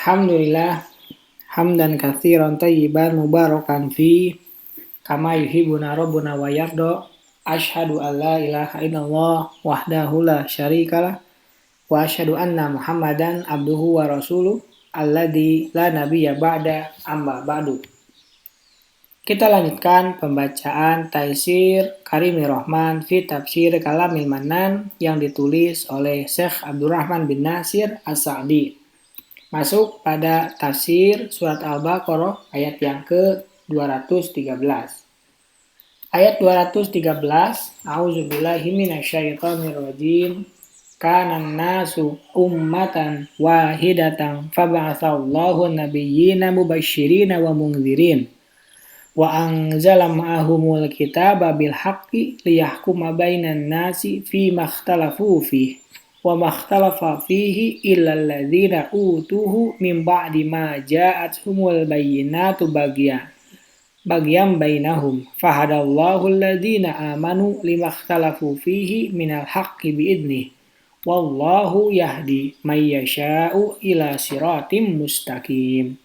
Alhamdulillah hamdan katsiran thayyiban mubarakan fi kama yuhibbuna rabbuna wa yarda. Asyhadu an la ilaha illallah wahdahu la syarikalah wa asyhadu anna Muhammadan abduhu wa rasuluh alladzi la nabiyya ba'da amma ba'du. Kita lanjutkan pembacaan Taisir Karimir Rahman fi Tafsir Kalamil Manan yang ditulis oleh Syekh Abdurrahman bin Nasir As-Sa'di. Masuk pada tafsir surat Al-Baqarah ayat yang ke-213. Ayat 213, A'udzubillahi minasyaitonirrajim. Kanan nasu ummatan wahidatan fab'atsallahu nabiyyina mubasysyirina wa mundzirin wa anzala ma'ahumul kitaba bil haqqi liyahkuma bainan nasi fima ikhtalafu fihi wa makhtalafa fihi illa alladzina utuhu min ba'di ma ja'atuhumul bayyinatu bagyam bainahum fahadallahu alladzina amanu limakhtalafu fihi minal haqqi biidnih wallahu yahdi may yasha'u ila siratim mustaqim.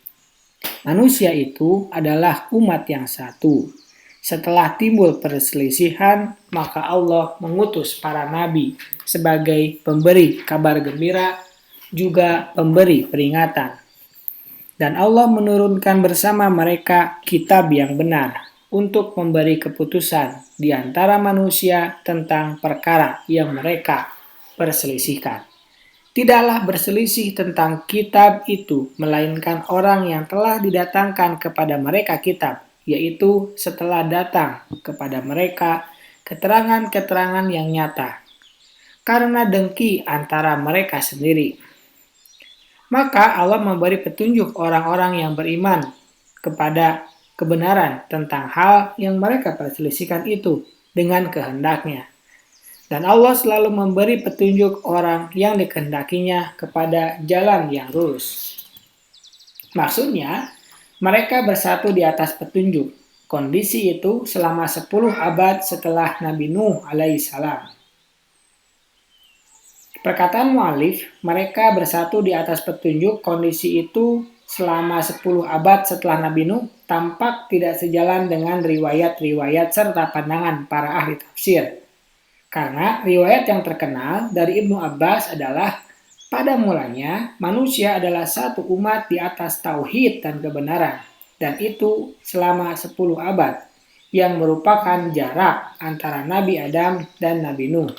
Manusia itu adalah umat yang satu. Setelah timbul perselisihan, maka Allah mengutus para nabi sebagai pemberi kabar gembira, juga pemberi peringatan. Dan Allah menurunkan bersama mereka kitab yang benar untuk memberi keputusan di antara manusia tentang perkara yang mereka perselisihkan. Tidaklah berselisih tentang kitab itu, melainkan orang yang telah didatangkan kepada mereka kitab, yaitu setelah datang kepada mereka keterangan-keterangan yang nyata, karena dengki antara mereka sendiri. Maka Allah memberi petunjuk orang-orang yang beriman kepada kebenaran tentang hal yang mereka perselisihkan itu dengan kehendaknya. Dan Allah selalu memberi petunjuk orang yang dikehendakinya kepada jalan yang lurus. Maksudnya, mereka bersatu di atas petunjuk. Kondisi itu selama 10 abad setelah Nabi Nuh alaihissalam. Perkataan mu'alif, mereka bersatu di atas petunjuk, kondisi itu selama 10 abad setelah Nabi Nuh tampak tidak sejalan dengan riwayat-riwayat serta pandangan para ahli tafsir. Karena riwayat yang terkenal dari Ibnu Abbas adalah pada mulanya manusia adalah satu umat di atas tauhid dan kebenaran, dan itu selama 10 abad yang merupakan jarak antara Nabi Adam dan Nabi Nuh.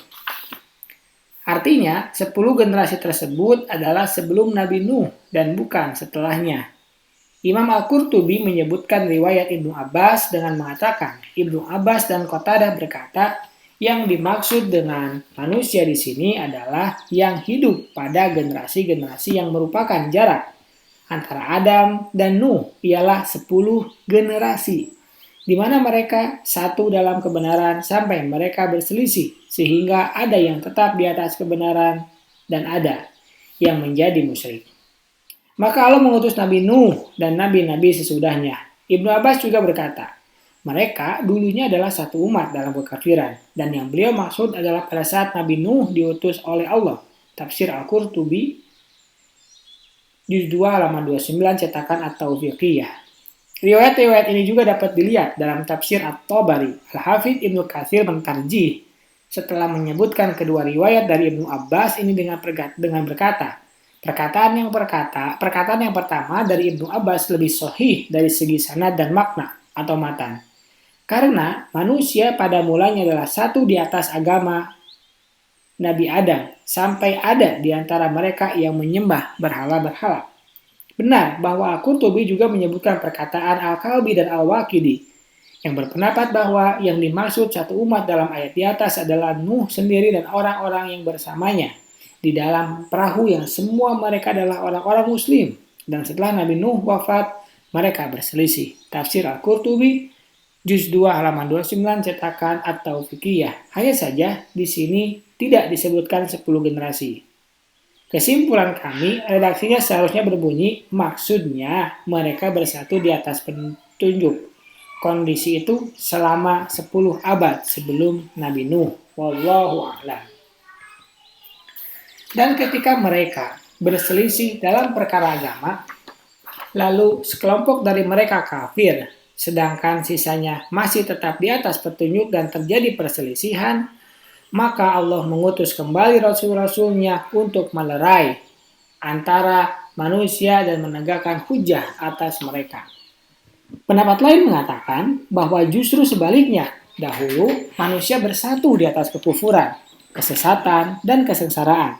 Artinya 10 generasi tersebut adalah sebelum Nabi Nuh dan bukan setelahnya. Imam Al-Qurtubi menyebutkan riwayat Ibnu Abbas dengan mengatakan Ibnu Abbas dan Qatadah berkata, yang dimaksud dengan manusia di sini adalah yang hidup pada generasi-generasi yang merupakan jarak antara Adam dan Nuh ialah 10 generasi, di mana mereka satu dalam kebenaran sampai mereka berselisih, sehingga ada yang tetap di atas kebenaran dan ada yang menjadi musyrik. Maka Allah mengutus Nabi Nuh dan nabi-nabi sesudahnya. Ibnu Abbas juga berkata, mereka dulunya adalah satu umat dalam kekafiran, dan yang beliau maksud adalah pada saat Nabi Nuh diutus oleh Allah. Tafsir Al-Qurtubi, juz 2 halaman 29 cetakan At-Taufiqiyah. Riwayat-riwayat ini juga dapat dilihat dalam tafsir At-Tabari. Al-Hafidz Ibnu Katsir mentarjih setelah menyebutkan kedua riwayat dari Ibnu Abbas ini dengan berkata, perkataan yang pertama dari Ibnu Abbas lebih sahih dari segi sanad dan makna atau matan. Karena manusia pada mulanya adalah satu di atas agama Nabi Adam, sampai ada di antara mereka yang menyembah berhala-berhala. Benar bahwa Al-Qurtubi juga menyebutkan perkataan Al-Kalbi dan Al-Waqidi, yang berpendapat bahwa yang dimaksud satu umat dalam ayat di atas adalah Nuh sendiri dan orang-orang yang bersamanya di dalam perahu yang semua mereka adalah orang-orang muslim. Dan setelah Nabi Nuh wafat, mereka berselisih. Tafsir Al-Qurtubi, juz 2 halaman 29 cetakan At-Taufiqiyah. Hanya saja di sini tidak disebutkan 10 generasi. Kesimpulan kami, redaksinya seharusnya berbunyi, maksudnya mereka bersatu di atas petunjuk. Kondisi itu selama 10 abad sebelum Nabi Nuh. Wallahu a'lam. Dan ketika mereka berselisih dalam perkara agama, lalu sekelompok dari mereka kafir, sedangkan sisanya masih tetap di atas petunjuk dan terjadi perselisihan, maka Allah mengutus kembali Rasul-Rasulnya untuk melerai antara manusia dan menegakkan hujah atas mereka. Pendapat lain mengatakan bahwa justru sebaliknya, dahulu manusia bersatu di atas kekufuran, kesesatan, dan kesengsaraan.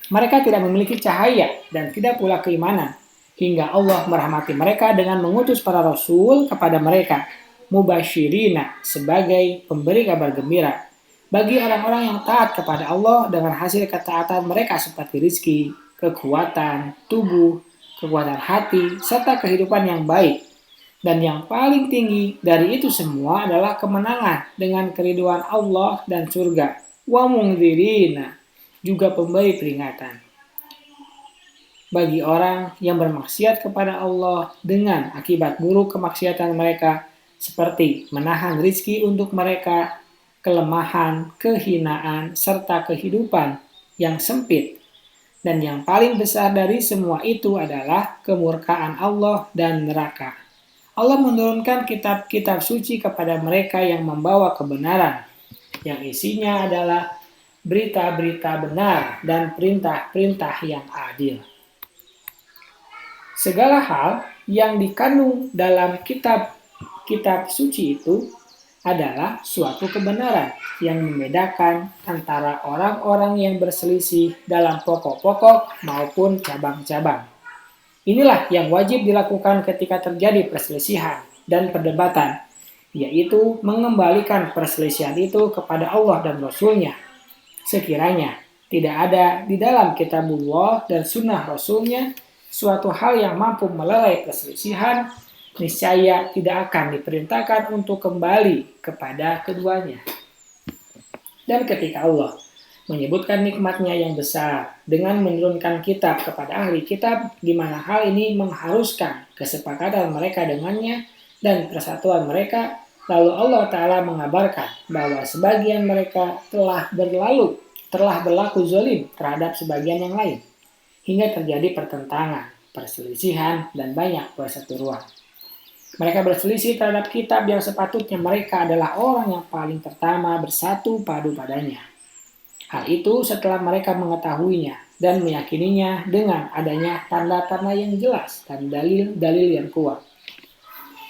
Mereka tidak memiliki cahaya dan tidak pula keimanan, hingga Allah merahmati mereka dengan mengutus para rasul kepada mereka, mubasyirina sebagai pemberi kabar gembira, bagi orang-orang yang taat kepada Allah dengan hasil ketaatan mereka seperti rizki, kekuatan, tubuh, kekuatan hati, serta kehidupan yang baik. Dan yang paling tinggi dari itu semua adalah kemenangan dengan keriduan Allah dan surga. Wa mungdzirina, juga pemberi peringatan bagi orang yang bermaksiat kepada Allah dengan akibat buruk kemaksiatan mereka, seperti menahan rizki untuk mereka, kelemahan, kehinaan, serta kehidupan yang sempit. Dan yang paling besar dari semua itu adalah kemurkaan Allah dan neraka. Allah menurunkan kitab-kitab suci kepada mereka yang membawa kebenaran, yang isinya adalah berita-berita benar dan perintah-perintah yang adil. Segala hal yang dikandung dalam kitab suci itu adalah suatu kebenaran yang membedakan antara orang-orang yang berselisih dalam pokok-pokok maupun cabang-cabang. Inilah yang wajib dilakukan ketika terjadi perselisihan dan perdebatan, yaitu mengembalikan perselisihan itu kepada Allah dan Rasul-Nya. Sekiranya tidak ada di dalam kitabullah dan sunnah Rasul-Nya suatu hal yang mampu melerai perselisihan, niscaya tidak akan diperintahkan untuk kembali kepada keduanya. Dan ketika Allah menyebutkan nikmatnya yang besar dengan menurunkan kitab kepada ahli kitab, di mana hal ini mengharuskan kesepakatan mereka dengannya dan persatuan mereka, lalu Allah Ta'ala mengabarkan bahwa sebagian mereka telah berlaku zalim terhadap sebagian yang lain, hingga terjadi pertentangan, perselisihan, dan banyak perseteruan. Mereka berselisih terhadap kitab yang sepatutnya mereka adalah orang yang paling pertama bersatu padu padanya. Hal itu setelah mereka mengetahuinya dan meyakininya dengan adanya tanda-tanda yang jelas dan dalil-dalil yang kuat.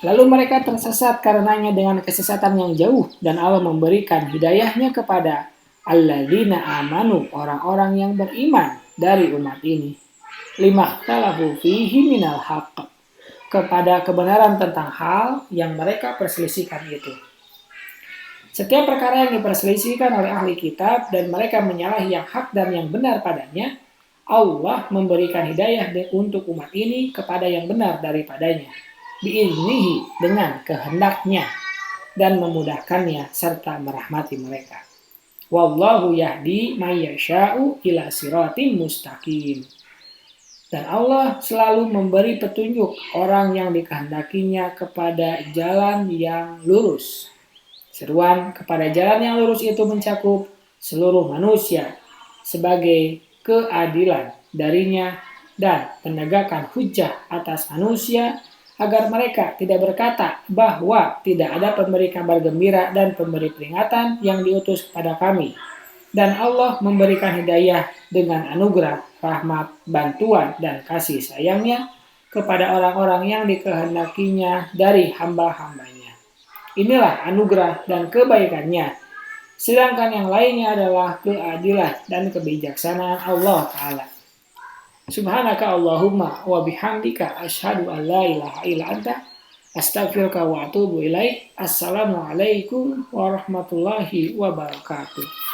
Lalu mereka tersesat karenanya dengan kesesatan yang jauh, dan Allah memberikan hidayahnya kepada alladzina amanu, orang-orang yang beriman dari umat ini. Limakhtalafu fihi minal haqq, kepada kebenaran tentang hal yang mereka perselisihkan itu. Setiap perkara yang diperselisihkan oleh ahli kitab dan mereka menyalahi yang hak dan yang benar padanya, Allah memberikan hidayah untuk umat ini kepada yang benar daripadanya, biiznihi, dengan kehendaknya, dan memudahkannya serta merahmati mereka. Wallahu yahdi may yasha'u ila siratim mustaqim. Dan Allah selalu memberi petunjuk orang yang dikehendakinya kepada jalan yang lurus. Seruan kepada jalan yang lurus itu mencakup seluruh manusia sebagai keadilan darinya dan penegakan hujjah atas manusia agar mereka tidak berkata bahwa tidak ada pemberi kabar gembira dan pemberi peringatan yang diutus kepada kami. Dan Allah memberikan hidayah dengan anugerah, rahmat, bantuan, dan kasih sayangnya kepada orang-orang yang dikehendakinya dari hamba-hambanya. Inilah anugerah dan kebaikannya. Sedangkan yang lainnya adalah keadilan dan kebijaksanaan Allah Ta'ala. Subhanaka Allahumma wa bihamdika asyhadu an la ilaha illa anta astaghfiruka wa atubu ilaik. Assalamualaikum warahmatullahi wabarakatuh.